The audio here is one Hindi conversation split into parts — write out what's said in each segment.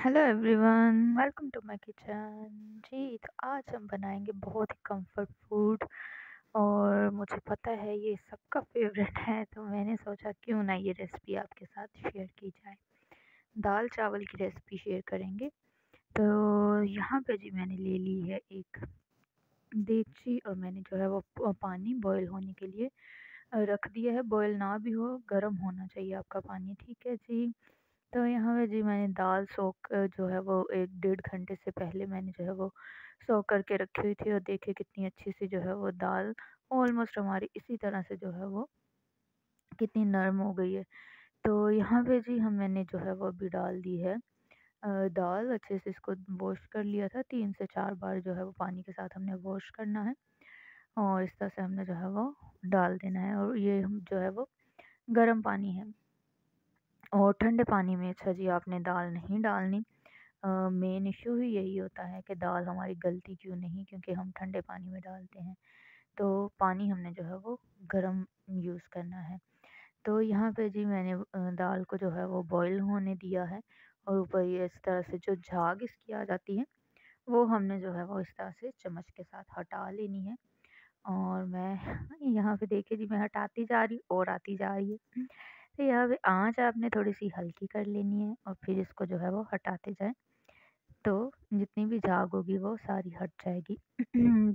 Hello everyone, welcome to my kitchen. जी, तो आज हम बनाएंगे बहुत ही कंफर्ट फूड। और मुझे पता है ये सबका फेवरेट है, तो मैंने सोचा क्यों ना ये रेसिपी आपके साथ शेयर की जाए। दाल चावल की रेसिपी शेयर करेंगे। तो यहाँ पे जी मैंने ले ली है एक देगची, और मैंने जो है वो पानी बॉईल होने के लिए रख दिया है। बॉईल ना भी हो, गर्म होना चाहिए आपका पानी, ठीक है जी। तो यहाँ पे जी मैंने दाल सोक जो है वो 1 डेढ़ घंटे से पहले मैंने जो है वो सोक करके रखी हुई थी, और देखिए कितनी अच्छी सी जो है वो दाल ऑलमोस्ट हमारी इसी तरह से जो है वो कितनी नरम हो गई है। तो यहाँ पे जी मैंने जो है वो अभी डाल दी है दाल। अच्छे से इसको वॉश कर लिया था, 3 से 4 बार जो है वो पानी के साथ हमने वॉश करना है, और इस तरह से हमने जो है वो डाल देना है। और ये हम जो है वो गर्म पानी है, और ठंडे पानी में अच्छा जी आपने दाल नहीं डालनी। मेन इश्यू ही यही होता है कि दाल हमारी गलती क्यों नहीं, क्योंकि हम ठंडे पानी में डालते हैं। तो पानी हमने जो है वो गर्म यूज़ करना है। तो यहाँ पे जी मैंने दाल को जो है वो बॉईल होने दिया है, और ऊपर ये इस तरह से जो झाग इसकी आ जाती है, वो हमने जो है वो इस तरह से चम्मच के साथ हटा लेनी है। और मैं यहाँ पे देखिए जी मैं हटाती जा रही हूँ और आती जा रही है। तो यहाँ पे आँच आपने थोड़ी-सी हल्की कर लेनी है, और फिर इसको जो है वो हटाते जाएँ। तो जितनी भी झाग होगी वो सारी हट जाएगी।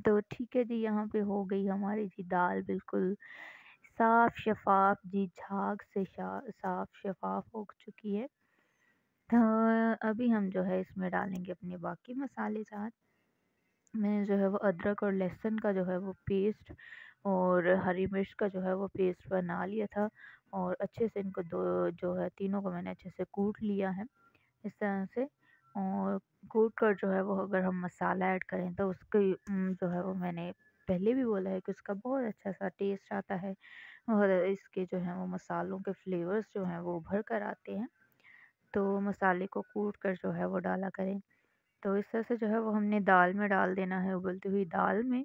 तो ठीक है जी, यहाँ पे हो गई हमारी जी दाल बिल्कुल साफ शफाफ जी, झाग से साफ शफाफ हो चुकी है। तो अभी हम जो है इसमें डालेंगे अपने बाकी मसाले साथ। मैंने जो है वो अदरक और लहसुन का जो है वो पेस्ट, और हरी मिर्च का जो है वो पेस्ट बना लिया था, और अच्छे से इनको दो जो है तीनों को मैंने अच्छे से कूट लिया है इस तरह से। और कूट कर जो है वो अगर हम मसाला ऐड करें तो उसकी जो है वो मैंने पहले भी बोला है कि उसका बहुत अच्छा सा टेस्ट आता है, और इसके जो है वो मसालों के फ्लेवर्स जो हैं वो उभर कर आते हैं। तो मसाले को कूट कर जो है वो डाला करें। तो इस तरह से जो है वो हमने दाल में डाल देना है, उबलती हुई दाल में।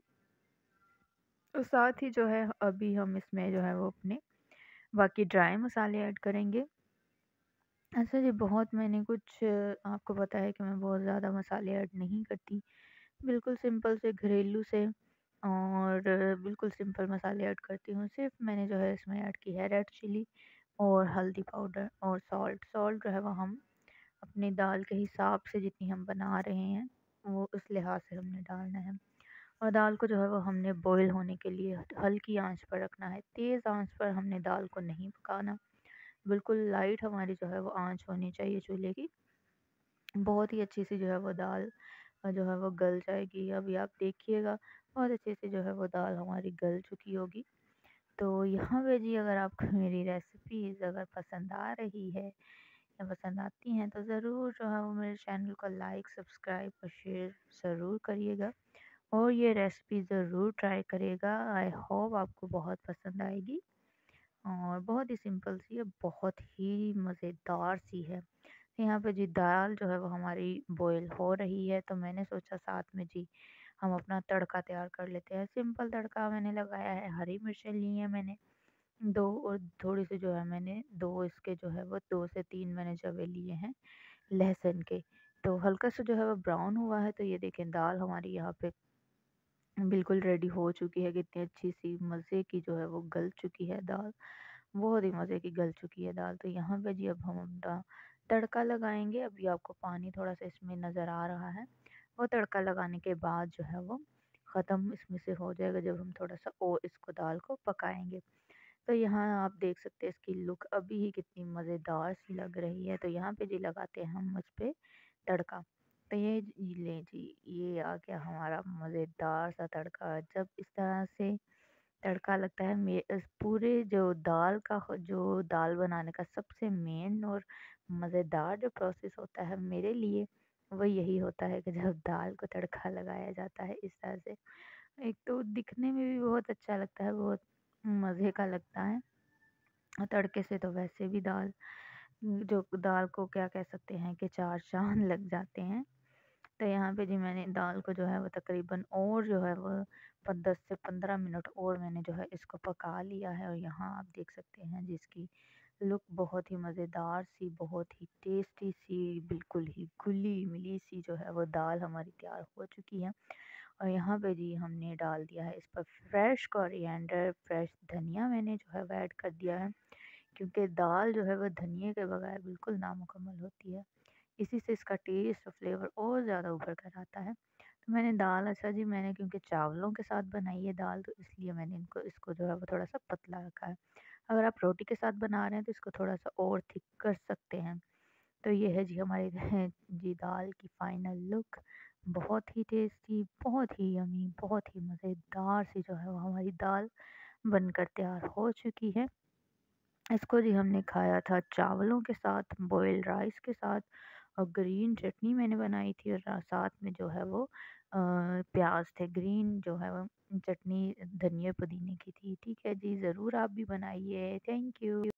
और साथ ही जो है अभी हम इसमें जो है वो अपने बाकी ड्राई मसाले ऐड करेंगे। ऐसा जी बहुत मैंने कुछ आपको पता है कि मैं बहुत ज़्यादा मसाले ऐड नहीं करती। बिल्कुल सिंपल से घरेलू से, और बिल्कुल सिंपल मसाले ऐड करती हूँ। सिर्फ़ मैंने जो है इसमें ऐड की है रेड चिली और हल्दी पाउडर और सॉल्ट। सॉल्ट जो है वो हम अपनी दाल के हिसाब से जितनी हम बना रहे हैं, वो उस लिहाज से हमने डालना है। और दाल को जो है वो हमने बॉईल होने के लिए हल्की आंच पर रखना है। तेज़ आंच पर हमने दाल को नहीं पकाना। बिल्कुल लाइट हमारी जो है वो आंच होनी चाहिए चूल्हे की। बहुत ही अच्छी सी जो है वो दाल जो है वो गल जाएगी। अभी आप देखिएगा बहुत अच्छे से जो है वो दाल हमारी गल चुकी होगी। तो यहाँ पे जी अगर आपको मेरी रेसिपीज़ अगर पसंद आ रही है या पसंद आती हैं, तो ज़रूर जो है वो मेरे चैनल को लाइक, सब्सक्राइब और शेयर ज़रूर करिएगा, और ये रेसिपी ज़रूर ट्राई करिएगा। आई होप आपको बहुत पसंद आएगी, और बहुत ही सिंपल सी है, बहुत ही मज़ेदार सी है। यहाँ पे जी दाल जो है वो हमारी बॉईल हो रही है, तो मैंने सोचा साथ में जी हम अपना तड़का तैयार कर लेते हैं। सिंपल तड़का मैंने लगाया है, हरी मिर्चें ली हैं मैंने 2, और थोड़ी सी जो है मैंने 2 इसके जो है वो 2 से 3 मैंने जवे लिए हैं लहसुन के। तो हल्का सा जो है वो ब्राउन हुआ है, तो ये देखें दाल हमारी यहाँ पे बिल्कुल रेडी हो चुकी है। कितनी अच्छी सी मज़े की जो है वो गल चुकी है दाल, बहुत ही मज़े की गल चुकी है दाल। तो यहाँ पे जी अब हम अपना तड़का लगाएँगे। अभी आपको पानी थोड़ा-सा इसमें नज़र आ रहा है। वो तड़का लगाने के बाद जो है वो ख़त्म इसमें से हो जाएगा, जब हम थोड़ा-सा और इसको दाल को पकाएँगे। तो यहाँ आप देख सकते हैं इसकी लुक अभी ही कितनी मज़ेदार सी लग रही है। तो यहाँ पे जी लगाते हैं हम इस पे तड़का। तो ये लें जी, ये आ गया हमारा मज़ेदार सा तड़का। जब इस तरह से तड़का लगता है, इस पूरे जो दाल का जो दाल बनाने का सबसे मेन और मज़ेदार जो प्रोसेस होता है मेरे लिए, वो यही होता है कि जब दाल को तड़का लगाया जाता है इस तरह से। एक तो दिखने में भी बहुत अच्छा लगता है, बहुत मज़े का लगता है। और तड़के से तो वैसे भी जो दाल को क्या कह सकते हैं कि चार चाँद लग जाते हैं। तो यहाँ पे जी मैंने दाल को जो है वो तकरीबन और जो है वो 10 से 15 मिनट और मैंने जो है इसको पका लिया है, और यहाँ आप देख सकते हैं जिसकी लुक बहुत ही मज़ेदार सी, बहुत ही टेस्टी सी, बिल्कुल ही घुली मिली सी जो है वो दाल हमारी तैयार हो चुकी है। और यहाँ पे जी हमने डाल दिया है इस पर फ्रेश कोरिएंडर, फ्रेश धनिया मैंने जो है वो ऐड कर दिया है, क्योंकि दाल जो है वो धनिए के बगैर बिल्कुल नामुकम्मल होती है। इसी से इसका टेस्ट और फ्लेवर और ज़्यादा उभर कर आता है। तो मैंने दाल, अच्छा जी, मैंने क्योंकि चावलों के साथ बनाई है दाल, तो इसलिए मैंने इनको इसको जो है वो थोड़ा सा पतला रखा है। अगर आप रोटी के साथ बना रहे हैं तो इसको थोड़ा सा और थिक कर सकते हैं। तो ये है जी हमारी जी दाल की फाइनल लुक। बहुत ही टेस्टी, बहुत ही यमी, बहुत ही मज़ेदार सी जो है वो हमारी दाल बनकर तैयार हो चुकी है। इसको जी हमने खाया था चावलों के साथ, बॉइल्ड राइस के साथ, और ग्रीन चटनी मैंने बनाई थी, और साथ में जो है वो प्याज थे ग्रीन, जो है वो चटनी धनिया पुदीने की थी। ठीक है जी, ज़रूर आप भी बनाइए। Thank you.